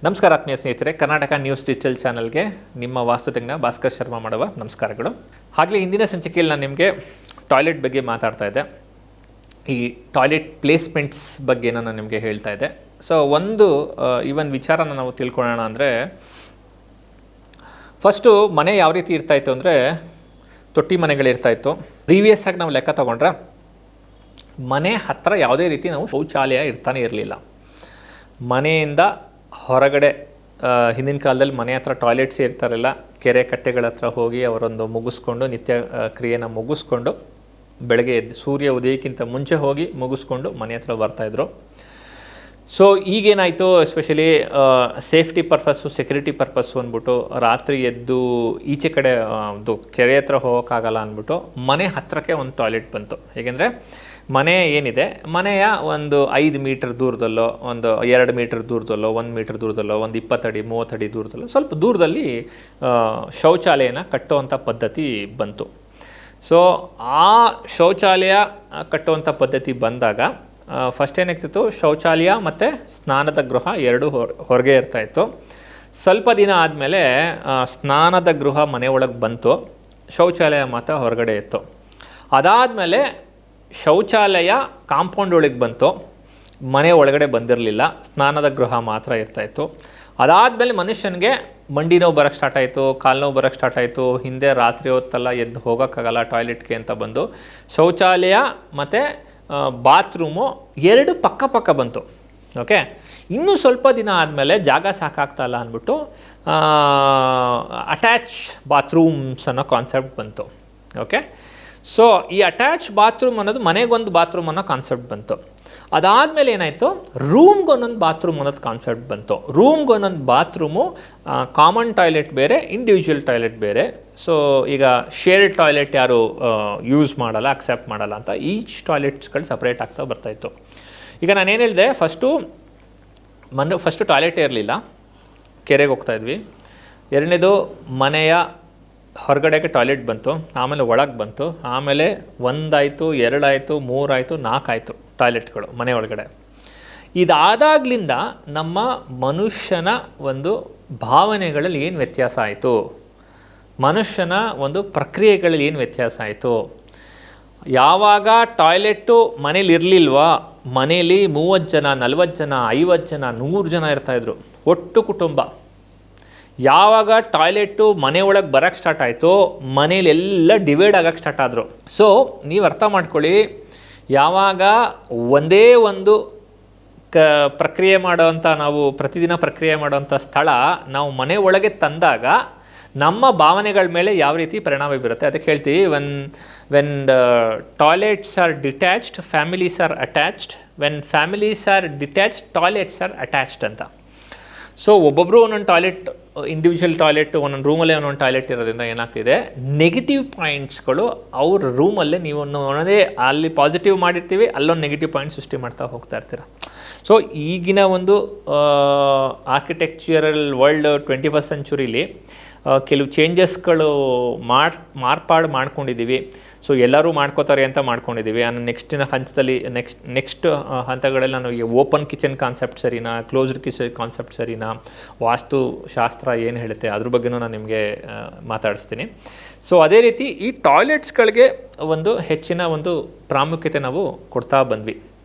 ನಮಸ್ಕಾರ ಆತ್ಮೀಯ ಸ್ನೇಹಿತರೆ, ಕರ್ನಾಟಕ ನ್ಯೂಸ್ ಡಿಜಿಟಲ್ ಚಾನಲ್ಗೆ ನಿಮ್ಮ ವಾಸ್ತುತಜ್ಞ ಭಾಸ್ಕರ್ ಶರ್ಮಾ ಮಾಡುವ ನಮಸ್ಕಾರಗಳು. ಹಾಗಲೇ ಹಿಂದಿನ ಸಂಚಿಕೆಯಲ್ಲಿ ನಾನು ನಿಮಗೆ ಟಾಯ್ಲೆಟ್ ಬಗ್ಗೆ ಮಾತಾಡ್ತಾ ಇದ್ದೆ. ಈ ಟಾಯ್ಲೆಟ್ ಪ್ಲೇಸ್ಮೆಂಟ್ಸ್ ಬಗ್ಗೆ ನಾನು ನಿಮಗೆ ಹೇಳ್ತಾ ಇದ್ದೆ. ಸೊ ಒಂದು ವಿಚಾರನ ನಾವು ತಿಳ್ಕೊಳ್ಳೋಣ ಅಂದರೆ, ಫಸ್ಟು ಮನೆ ಯಾವ ರೀತಿ ಇರ್ತಾಯಿತ್ತು ಅಂದರೆ ತೊಟ್ಟಿ ಮನೆಗಳಿರ್ತಾಯಿತ್ತು. ಪ್ರೀವಿಯಸ್ ಆಗಿ ನಾವು ಲೆಕ್ಕ ತೊಗೊಂಡ್ರೆ ಮನೆ ಹತ್ತಿರ ಯಾವುದೇ ರೀತಿ ನಾವು ಶೌಚಾಲಯ ಇರ್ತಾನೆ ಇರಲಿಲ್ಲ. ಮನೆಯಿಂದ ಹೊರಗಡೆ ಹಿಂದಿನ ಕಾಲದಲ್ಲಿ ಮನೆ ಹತ್ರ ಟಾಯ್ಲೆಟ್ಸ್ ಇರ್ತಾರಲ್ಲ, ಕೆರೆ ಕಟ್ಟೆಗಳ ಹತ್ರ ಹೋಗಿ ಅವರೊಂದು ಮುಗಿಸ್ಕೊಂಡು ನಿತ್ಯ ಕ್ರಿಯೆನ ಮುಗಿಸ್ಕೊಂಡು ಬೆಳಗ್ಗೆ ಎದ್ದು ಸೂರ್ಯ ಉದಯಕ್ಕಿಂತ ಮುಂಚೆ ಹೋಗಿ ಮುಗಿಸ್ಕೊಂಡು ಮನೆ ಹತ್ರ ಬರ್ತಾಯಿದ್ರು. ಸೊ ಈಗೇನಾಯಿತು, especially safety purpose, security purpose ಅಂದ್ಬಿಟ್ಟು ರಾತ್ರಿ ಎದ್ದು ಈಚೆ ಕಡೆ ಒಂದು ಕೆರೆ ಹತ್ರ ಹೋಗೋಕ್ಕಾಗಲ್ಲ ಅಂದ್ಬಿಟ್ಟು ಮನೆ ಹತ್ತಿರಕ್ಕೆ ಒಂದು ಟಾಯ್ಲೆಟ್ ಬಂತು. ಹೇಗೆಂದರೆ ಮನೆ ಏನಿದೆ, ಮನೆಯ ಒಂದು 5 ಮೀಟರ್ ದೂರದಲ್ಲೋ, ಒಂದು 2 ಮೀಟರ್ ದೂರದಲ್ಲೋ, 1 ಮೀಟರ್ ದೂರದಲ್ಲೋ, ಒಂದು 20 ಅಡಿ 30 ಅಡಿ ದೂರದಲ್ಲೋ ಸ್ವಲ್ಪ ದೂರದಲ್ಲಿ ಶೌಚಾಲಯನ ಕಟ್ಟುವಂಥ ಪದ್ಧತಿ ಬಂತು. ಸೊ ಆ ಶೌಚಾಲಯ ಕಟ್ಟುವಂಥ ಪದ್ಧತಿ ಬಂದಾಗ ಫಸ್ಟ್ ಏನಾಗ್ತಿತ್ತು, ಶೌಚಾಲಯ ಮತ್ತು ಸ್ನಾನದ ಗೃಹ ಎರಡು ಹೊರಗೆ ಇರ್ತಾಯಿತ್ತು. ಸ್ವಲ್ಪ ದಿನ ಆದಮೇಲೆ ಸ್ನಾನದ ಗೃಹ ಮನೆ ಒಳಗೆ ಬಂತು, ಶೌಚಾಲಯ ಮಾತ್ರ ಹೊರಗಡೆ ಇತ್ತು. ಅದಾದಮೇಲೆ ಶೌಚಾಲಯ ಕಾಂಪೌಂಡ್ ಒಳಗೆ ಬಂತು, ಮನೆ ಒಳಗಡೆ ಬಂದಿರಲಿಲ್ಲ, ಸ್ನಾನದ ಗೃಹ ಮಾತ್ರ ಇರ್ತಾಯಿತ್ತು. ಅದಾದಮೇಲೆ ಮನುಷ್ಯನಿಗೆ ಮಂಡಿ ನೋವು ಬರೋಕ್ಕೆ ಸ್ಟಾರ್ಟ್ ಆಯಿತು, ಕಾಲು ನೋವು ಬರೋಕ್ಕೆ ಸ್ಟಾರ್ಟ್ ಆಯಿತು. ಹಿಂದೆ ರಾತ್ರಿ ಹೊತ್ತೆಲ್ಲ ಎದ್ದು ಹೋಗೋಕ್ಕಾಗಲ್ಲ ಟಾಯ್ಲೆಟ್ಗೆ ಅಂತ ಬಂದು ಶೌಚಾಲಯ ಮತ್ತು ಬಾತ್ರೂಮು ಎರಡು ಪಕ್ಕ ಬಂತು. ಓಕೆ, ಇನ್ನೂ ಸ್ವಲ್ಪ ದಿನ ಆದಮೇಲೆ ಜಾಗ ಸಾಕಾಗ್ತಾಯಿಲ್ಲ ಅಂದ್ಬಿಟ್ಟು ಅಟ್ಯಾಚ್ ಬಾತ್ರೂಮ್ಸ್ ಅನ್ನೋ ಕಾನ್ಸೆಪ್ಟ್ ಬಂತು. ಓಕೆ, ಸೊ ಈ ಅಟ್ಯಾಚ್ ಬಾತ್ರೂಮ್ ಅನ್ನೋದು ಮನೆಗೊಂದು ಬಾತ್ರೂಮ್ ಅನ್ನೋ ಕಾನ್ಸೆಪ್ಟ್ ಬಂತು. ಅದಾದಮೇಲೆ ಏನಾಯಿತು, ರೂಮ್ಗೊಂದೊಂದು ಬಾತ್ರೂಮ್ ಅನ್ನೋದು ಕಾನ್ಸೆಪ್ಟ್ ಬಂತು. ರೂಮ್ಗೊಂದೊಂದು ಬಾತ್ರೂಮು, ಕಾಮನ್ ಟಾಯ್ಲೆಟ್ ಬೇರೆ, ಇಂಡಿವಿಜುವಲ್ ಟಾಯ್ಲೆಟ್ ಬೇರೆ. ಸೊ ಈಗ ಶೇರ್ಡ್ ಟಾಯ್ಲೆಟ್ ಯಾರು ಯೂಸ್ ಮಾಡಲ್ಲ, ಅಕ್ಸೆಪ್ಟ್ ಮಾಡಲ್ಲ ಅಂತ ಈಚ್ ಟಾಯ್ಲೆಟ್ಸ್ಗಳು ಸಪ್ರೇಟ್ ಆಗ್ತಾ ಬರ್ತಾಯಿತ್ತು. ಈಗ ನಾನೇನು ಹೇಳಿದೆ, ಫಸ್ಟು ಟಾಯ್ಲೆಟೇ ಇರಲಿಲ್ಲ, ಕೆರೆಗೆ ಹೋಗ್ತಾಯಿದ್ವಿ. ಎರಡನೇದು ಮನೆಯ ಹೊರಗಡೆಗೆ ಟಾಯ್ಲೆಟ್ ಬಂತು, ಆಮೇಲೆ ಒಳಗೆ ಬಂತು, ಆಮೇಲೆ 1 ಆಯಿತು, 2 ಆಯಿತು, 3 ಆಯಿತು, 4 ಆಯಿತು ಟಾಯ್ಲೆಟ್ಗಳು ಮನೆ ಒಳಗಡೆ. ಇದಾದಾಗಲಿಂದ ನಮ್ಮ ಮನುಷ್ಯನ ಒಂದು ಭಾವನೆಗಳಲ್ಲಿ ಏನು ವ್ಯತ್ಯಾಸ ಆಯಿತು, ಮನುಷ್ಯನ ಒಂದು ಪ್ರಕ್ರಿಯೆಗಳಲ್ಲಿ ಏನು ವ್ಯತ್ಯಾಸ ಆಯಿತು. ಯಾವಾಗ ಟಾಯ್ಲೆಟ್ಟು ಮನೇಲಿ ಇರಲಿಲ್ವಾ, ಮನೇಲಿ 30 ಜನ, 40 ಜನ, 50 ಜನ, 100 ಜನ ಇರ್ತಾಯಿದ್ರು, ಒಟ್ಟು ಕುಟುಂಬ. ಯಾವಾಗ ಟಾಯ್ಲೆಟು ಮನೆ ಒಳಗೆ ಬರೋಕ್ಕೆ ಸ್ಟಾರ್ಟ್ ಆಯಿತು, ಮನೇಲೆಲ್ಲ ಡಿವೈಡ್ ಆಗೋಕ್ಕೆ ಸ್ಟಾರ್ಟ್ ಆದರು. ಸೊ ನೀವು ಅರ್ಥ ಮಾಡ್ಕೊಳ್ಳಿ, ಯಾವಾಗ ಒಂದೇ ಒಂದು ಪ್ರಕ್ರಿಯೆ ಮಾಡೋವಂಥ, ನಾವು ಪ್ರತಿದಿನ ಪ್ರಕ್ರಿಯೆ ಮಾಡೋವಂಥ ಸ್ಥಳ ನಾವು ಮನೆ ಒಳಗೆ ತಂದಾಗ ನಮ್ಮ ಭಾವನೆಗಳ ಮೇಲೆ ಯಾವ ರೀತಿ ಪರಿಣಾಮ ಬೀರುತ್ತೆ ಅದಕ್ಕೆ ಹೇಳ್ತೀವಿ, when toilets are detached, families are attached. When families are detached, toilets are attached ಅಂತ. ಸೊ ಒಬ್ಬೊಬ್ಬರು ಒಂದೊಂದು ಟಾಯ್ಲೆಟ್, ಇಂಡಿವಿಜುವಲ್ ಟಾಯ್ಲೆಟ್, ಒಂದೊಂದು ರೂಮಲ್ಲೇ ಒಂದೊಂದು ಟಾಯ್ಲೆಟ್ ಇರೋದ್ರಿಂದ ಏನಾಗ್ತಿದೆ, ನೆಗೆಟಿವ್ ಪಾಯಿಂಟ್ಸ್ಗಳು ಅವ್ರ ರೂಮಲ್ಲೇ ನೀವು ಒಂದೇ ಅಲ್ಲಿ ಪಾಸಿಟಿವ್ ಮಾಡಿರ್ತೀವಿ, ಅಲ್ಲೊಂದು ನೆಗೆಟಿವ್ ಪಾಯಿಂಟ್ ಸೃಷ್ಟಿ ಮಾಡ್ತಾ ಹೋಗ್ತಾ ಇರ್ತೀರ. ಸೊ ಈಗಿನ ಒಂದು ಆರ್ಕಿಟೆಕ್ಚರಲ್ ವರ್ಲ್ಡ್ 21st ಸೆಂಚುರಿಲಿ ಕೆಲವು ಚೇಂಜಸ್ಗಳು ಮಾರ್ಪಾಡು ಮಾಡ್ಕೊಂಡಿದ್ದೀವಿ. ಸೊ ಎಲ್ಲರೂ ಮಾಡ್ಕೋತಾರೆ ಅಂತ ಮಾಡ್ಕೊಂಡಿದ್ದೀವಿ. ನೆಕ್ಸ್ಟಿನ ಹಂತದಲ್ಲಿ ನೆಕ್ಸ್ಟ್ ಹಂತಗಳಲ್ಲಿ ನಾನು ಈಗ ಓಪನ್ ಕಿಚನ್ ಕಾನ್ಸೆಪ್ಟ್ ಸರಿನಾ, ಕ್ಲೋಸ್ಡ್ ಕಿಚನ್ ಕಾನ್ಸೆಪ್ಟ್ ಸರಿನಾ, ವಾಸ್ತುಶಾಸ್ತ್ರ ಏನು ಹೇಳುತ್ತೆ ಅದ್ರ ಬಗ್ಗೆನೂ ನಾನು ನಿಮಗೆ ಮಾತಾಡಿಸ್ತೀನಿ. ಸೊ ಅದೇ ರೀತಿ ಈ ಟಾಯ್ಲೆಟ್ಸ್ಗಳಿಗೆ ಒಂದು ಹೆಚ್ಚಿನ ಒಂದು ಪ್ರಾಮುಖ್ಯತೆ ನಾವು ಕೊಡ್ತಾ ಬಂದ್ವಿ.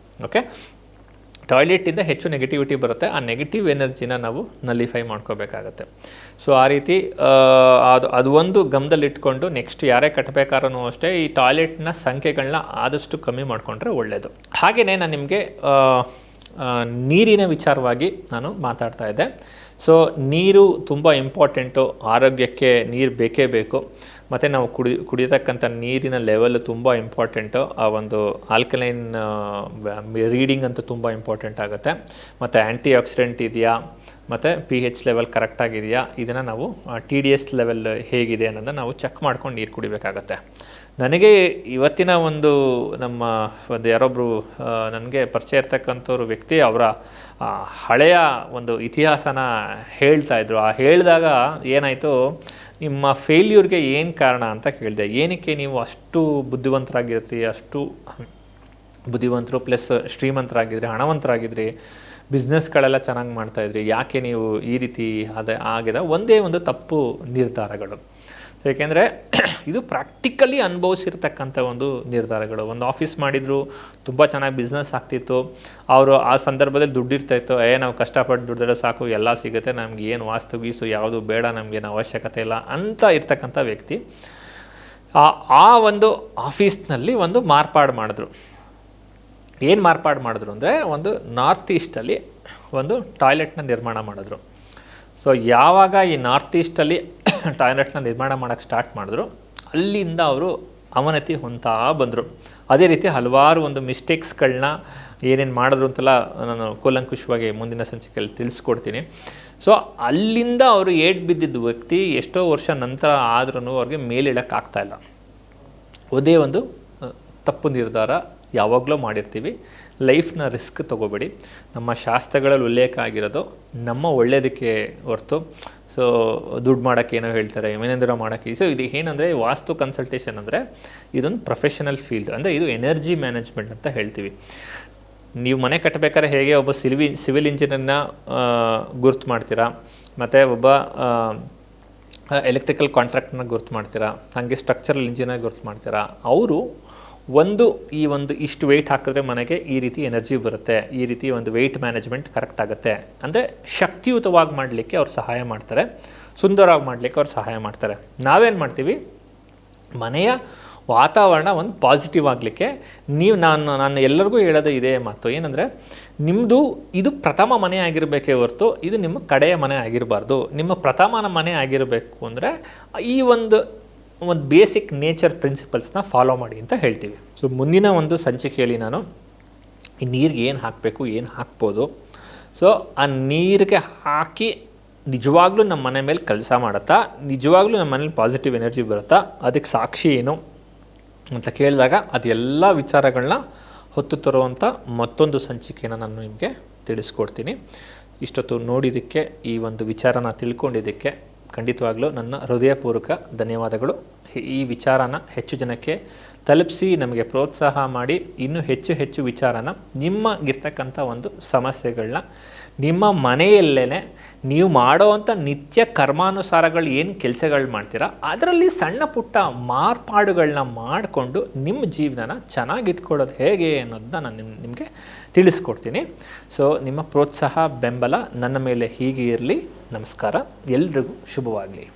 ಓಕೆ, ಟಾಯ್ಲೆಟಿಂದ ಹೆಚ್ಚು ನೆಗೆಟಿವಿಟಿ ಬರುತ್ತೆ, ಆ ನೆಗೆಟಿವ್ ಎನರ್ಜಿನ ನಾವು ನಲ್ಲಿಫೈ ಮಾಡ್ಕೋಬೇಕಾಗತ್ತೆ. ಸೊ ಆ ರೀತಿ ಅದು ಒಂದು ಗಮನದಲ್ಲಿಟ್ಕೊಂಡು ನೆಕ್ಸ್ಟ್ ಯಾರೇ ಕಟ್ಟಬೇಕಾದ್ರೂ ಅಷ್ಟೇ ಈ ಟಾಯ್ಲೆಟ್ನ ಸಂಖ್ಯೆಗಳನ್ನ ಆದಷ್ಟು ಕಮ್ಮಿ ಮಾಡಿಕೊಂಡ್ರೆ ಒಳ್ಳೆಯದು. ಹಾಗೆಯೇ ನಾನು ನಿಮಗೆ ನೀರಿನ ವಿಚಾರವಾಗಿ ನಾನು ಮಾತಾಡ್ತಾ ಇದ್ದೆ. ಸೊ ನೀರು ತುಂಬ ಇಂಪಾರ್ಟೆಂಟು, ಆರೋಗ್ಯಕ್ಕೆ ನೀರು ಬೇಕೇ ಬೇಕು. ಮತ್ತು ನಾವು ಕುಡಿಯತಕ್ಕಂಥ ನೀರಿನ ಲೆವೆಲ್ ತುಂಬ ಇಂಪಾರ್ಟೆಂಟು. ಆ ಒಂದು ಆಲ್ಕಲೈನ್ ರೀಡಿಂಗ್ ಅಂತೂ ತುಂಬ ಇಂಪಾರ್ಟೆಂಟ್ ಆಗುತ್ತೆ. ಮತ್ತು ಆ್ಯಂಟಿ ಆಕ್ಸಿಡೆಂಟ್ ಇದೆಯಾ, ಮತ್ತು pH ಲೆವೆಲ್ ಕರೆಕ್ಟಾಗಿದೆಯಾ, ಇದನ್ನು ನಾವು TDS ಲೆವೆಲ್ ಹೇಗಿದೆ ಅನ್ನೋದನ್ನು ನಾವು ಚೆಕ್ ಮಾಡ್ಕೊಂಡು ನೀರು ಕುಡಿಬೇಕಾಗತ್ತೆ. ನನಗೆ ಇವತ್ತಿನ ನಮ್ಮ ಯಾರೊಬ್ಬರು ನನಗೆ ಪರಿಚಯ ಇರ್ತಕ್ಕಂಥವ್ರು ವ್ಯಕ್ತಿ ಅವರ ಹಳೆಯ ಒಂದು ಇತಿಹಾಸನ ಹೇಳ್ತಾಯಿದ್ರು. ಆ ಹೇಳಿದಾಗ ಏನಾಯಿತು, ನಿಮ್ಮ ಫೇಲ್ಯೂರ್ಗೆ ಏನು ಕಾರಣ ಅಂತ ಕೇಳಿದೆ. ಏನಕ್ಕೆ ನೀವು ಅಷ್ಟು ಬುದ್ಧಿವಂತರಾಗಿರ್ತೀರಿ, ಅಷ್ಟು ಬುದ್ಧಿವಂತರು ಪ್ಲಸ್ ಶ್ರೀಮಂತರಾಗಿದ್ರಿ, ಹಣವಂತರಾಗಿದ್ರಿ, ಬಿಸ್ನೆಸ್ಗಳೆಲ್ಲ ಚೆನ್ನಾಗಿ ಮಾಡ್ತಾಯಿದ್ರಿ, ಯಾಕೆ ನೀವು ಈ ರೀತಿ ಆಗಿದೆ ಒಂದೇ ಒಂದು ತಪ್ಪು ನಿರ್ಧಾರಗಳು. ಸೊ ಏಕೆಂದರೆ ಇದು ಪ್ರಾಕ್ಟಿಕಲಿ ಅನುಭವಿಸಿರ್ತಕ್ಕಂಥ ಒಂದು ನಿರ್ಧಾರಗಳು. ಒಂದು ಆಫೀಸ್ ಮಾಡಿದ್ರು, ತುಂಬ ಚೆನ್ನಾಗಿ ಬಿಸ್ನೆಸ್ ಆಗ್ತಿತ್ತು, ಅವರು ಆ ಸಂದರ್ಭದಲ್ಲಿ ದುಡ್ಡಿರ್ತಾಯಿತ್ತು, ನಾವು ಕಷ್ಟಪಟ್ಟು ದುಡ್ಡಿದ್ರೆ ಸಾಕು ಎಲ್ಲ ಸಿಗುತ್ತೆ, ನಮ್ಗೆ ಏನು ವಾಸ್ತು ಗೀಸು ಯಾವುದು ಬೇಡ, ನಮಗೇನು ಅವಶ್ಯಕತೆ ಇಲ್ಲ ಅಂತ ಇರ್ತಕ್ಕಂಥ ವ್ಯಕ್ತಿ ಆ ಒಂದು ಆಫೀಸ್ನಲ್ಲಿ ಒಂದು ಮಾರ್ಪಾಡು ಮಾಡಿದ್ರು. ಏನು ಮಾರ್ಪಾಡು ಮಾಡಿದ್ರು ಅಂದರೆ ಒಂದು ನಾರ್ತ್ ಈಸ್ಟಲ್ಲಿ ಒಂದು ಟಾಯ್ಲೆಟ್ನ ನಿರ್ಮಾಣ ಮಾಡಿದ್ರು. ಸೊ ಯಾವಾಗ ಈ ನಾರ್ತ್ ಈಸ್ಟಲ್ಲಿ ಟಾಯ್ಲೆಟ್ನ ನಿರ್ಮಾಣ ಮಾಡೋಕ್ಕೆ ಸ್ಟಾರ್ಟ್ ಮಾಡಿದ್ರು, ಅಲ್ಲಿಂದ ಅವರು ಅವನತಿ ಹೊಂತಾ ಬಂದರು. ಅದೇ ರೀತಿ ಹಲವಾರು ಒಂದು ಮಿಸ್ಟೇಕ್ಸ್ಗಳನ್ನ ಏನೇನು ಮಾಡಿದ್ರು ಅಂತೆಲ್ಲ ನಾನು ಕೂಲಂಕುಷವಾಗಿ ಮುಂದಿನ ಸಂಚಿಕೆಯಲ್ಲಿ ತಿಳಿಸ್ಕೊಡ್ತೀನಿ. ಸೊ ಅಲ್ಲಿಂದ ಅವರು ಏಟ್ ಬಿದ್ದಿದ್ದ ವ್ಯಕ್ತಿ ಎಷ್ಟೋ ವರ್ಷ ನಂತರ ಆದ್ರೂ ಅವ್ರಿಗೆ ಮೇಲಿಡೋಕ್ಕಾಗ್ತಾಯಿಲ್ಲ. ಒಂದೇ ಒಂದು ತಪ್ಪು ನಿರ್ಧಾರ ಯಾವಾಗಲೂ ಮಾಡಿರ್ತೀವಿ. ಲೈಫ್ನ ರಿಸ್ಕ್ ತೊಗೋಬೇಡಿ. ನಮ್ಮ ಶಾಸ್ತ್ರಗಳಲ್ಲಿ ಉಲ್ಲೇಖ ಆಗಿರೋದು ನಮ್ಮ ಒಳ್ಳೆಯದಕ್ಕೆ ಹೊರತು ಸೊ ದುಡ್ಡು ಮಾಡೋಕ್ಕೆ ಏನೋ ಹೇಳ್ತಾರೆ, ಏನೇಂದ್ರ ಮಾಡೋಕ್ಕೆ. ಸೊ ಇದು ಏನಂದರೆ ವಾಸ್ತು ಕನ್ಸಲ್ಟೇಷನ್ ಅಂದರೆ ಇದೊಂದು ಪ್ರೊಫೆಷನಲ್ ಫೀಲ್ಡ್, ಅಂದರೆ ಇದು ಎನರ್ಜಿ ಮ್ಯಾನೇಜ್ಮೆಂಟ್ ಅಂತ ಹೇಳ್ತೀವಿ. ನೀವು ಮನೆ ಕಟ್ಟಬೇಕಾದ್ರೆ ಹೇಗೆ ಒಬ್ಬ ಸಿವಿಲ್ ಇಂಜಿನಿಯರ್ನ ಗುರ್ತು ಮಾಡ್ತೀರಾ, ಮತ್ತು ಒಬ್ಬ ಎಲೆಕ್ಟ್ರಿಕಲ್ ಕಾಂಟ್ರಾಕ್ಟ್ನ ಗುರ್ತು ಮಾಡ್ತೀರಾ, ಹಾಗೆ ಸ್ಟ್ರಕ್ಚರಲ್ ಇಂಜಿನಿಯರ್ ಗುರ್ತು ಮಾಡ್ತೀರಾ. ಅವರು ಇಷ್ಟು ವೆಯ್ಟ್ ಹಾಕಿದ್ರೆ ಮನೆಗೆ ಈ ರೀತಿ ಎನರ್ಜಿ ಬರುತ್ತೆ, ಈ ರೀತಿ ಒಂದು ವೆಯ್ಟ್ ಮ್ಯಾನೇಜ್ಮೆಂಟ್ ಕರೆಕ್ಟ್ ಆಗುತ್ತೆ ಅಂದರೆ ಶಕ್ತಿಯುತವಾಗಿ ಮಾಡಲಿಕ್ಕೆ ಅವ್ರು ಸಹಾಯ ಮಾಡ್ತಾರೆ, ಸುಂದರವಾಗಿ ಮಾಡಲಿಕ್ಕೆ ಅವ್ರು ಸಹಾಯ ಮಾಡ್ತಾರೆ. ನಾವೇನು ಮಾಡ್ತೀವಿ, ಮನೆಯ ವಾತಾವರಣ ಒಂದು ಪಾಸಿಟಿವ್ ಆಗಲಿಕ್ಕೆ ನಾನು ಎಲ್ಲರಿಗೂ ಹೇಳೋದು ಇದೇ ಮಾತು, ಏನಂದರೆ ನಿಮ್ಮದು ಇದು ಪ್ರಥಮ ಮನೆ ಆಗಿರಬೇಕೇ ಹೊರತು ಇದು ನಿಮ್ಮ ಕಡೆಯ ಮನೆ ಆಗಿರಬಾರ್ದು. ನಿಮ್ಮ ಪ್ರಥಮನ ಮನೆ ಆಗಿರಬೇಕು ಅಂದರೆ ಈ ಒಂದು ಬೇಸಿಕ್ ನೇಚರ್ ಪ್ರಿನ್ಸಿಪಲ್ಸ್ನ ಫಾಲೋ ಮಾಡಿ ಅಂತ ಹೇಳ್ತೀವಿ. ಸೊ ಮುಂದಿನ ಒಂದು ಸಂಚಿಕೆಯಲ್ಲಿ ನಾನು ಈ ನೀರಿಗೆ ಏನು ಹಾಕಬೇಕು, ಏನು ಹಾಕ್ಬೋದು, ಸೊ ಆ ನೀರಿಗೆ ಹಾಕಿ ನಿಜವಾಗ್ಲೂ ನಮ್ಮ ಮನೆ ಮೇಲೆ ಕೆಲಸ ಮಾಡುತ್ತಾ, ನಿಜವಾಗ್ಲೂ ನಮ್ಮ ಮನೇಲಿ ಪಾಸಿಟಿವ್ ಎನರ್ಜಿ ಬರುತ್ತಾ, ಅದಕ್ಕೆ ಸಾಕ್ಷಿ ಏನು ಅಂತ ಕೇಳಿದಾಗ ಅದೆಲ್ಲ ವಿಚಾರಗಳನ್ನ ಹೊತ್ತು ತರುವಂಥ ಮತ್ತೊಂದು ಸಂಚಿಕೆಯನ್ನು ನಾನು ನಿಮಗೆ ತಿಳಿಸ್ಕೊಡ್ತೀನಿ. ಇಷ್ಟೊತ್ತು ನೋಡಿದ್ದಕ್ಕೆ, ಈ ಒಂದು ವಿಚಾರನ ತಿಳ್ಕೊಂಡಿದ್ದಕ್ಕೆ ಖಂಡಿತವಾಗ್ಲೂ ನನ್ನ ಹೃದಯಪೂರ್ವಕ ಧನ್ಯವಾದಗಳು. ಈ ವಿಚಾರನ ಹೆಚ್ಚು ಜನಕ್ಕೆ ತಲುಪಿಸಿ ನಮಗೆ ಪ್ರೋತ್ಸಾಹ ಮಾಡಿ ಇನ್ನೂ ಹೆಚ್ಚು ವಿಚಾರನ ನಿಮಗಿರ್ತಕ್ಕಂಥ ಒಂದು ಸಮಸ್ಯೆಗಳನ್ನ ನಿಮ್ಮ ಮನೆಯಲ್ಲೇ ನೀವು ಮಾಡೋವಂಥ ನಿತ್ಯ ಕರ್ಮಾನುಸಾರಗಳು ಏನು ಕೆಲಸಗಳು ಮಾಡ್ತೀರಾ ಅದರಲ್ಲಿ ಸಣ್ಣ ಪುಟ್ಟ ಮಾರ್ಪಾಡುಗಳನ್ನ ಮಾಡಿಕೊಂಡು ನಿಮ್ಮ ಜೀವನನ ಚೆನ್ನಾಗಿಟ್ಕೊಳ್ಳೋದು ಹೇಗೆ ಅನ್ನೋದನ್ನ ನಾನು ನಿಮಗೆ ತಿಳಿಸ್ಕೊಡ್ತೀನಿ. ಸೊ ನಿಮ್ಮ ಪ್ರೋತ್ಸಾಹ ಬೆಂಬಲ ನನ್ನ ಮೇಲೆ ಹೀಗೆ ಇರಲಿ. ನಮಸ್ಕಾರ, ಎಲ್ರಿಗೂ ಶುಭವಾಗಲಿ.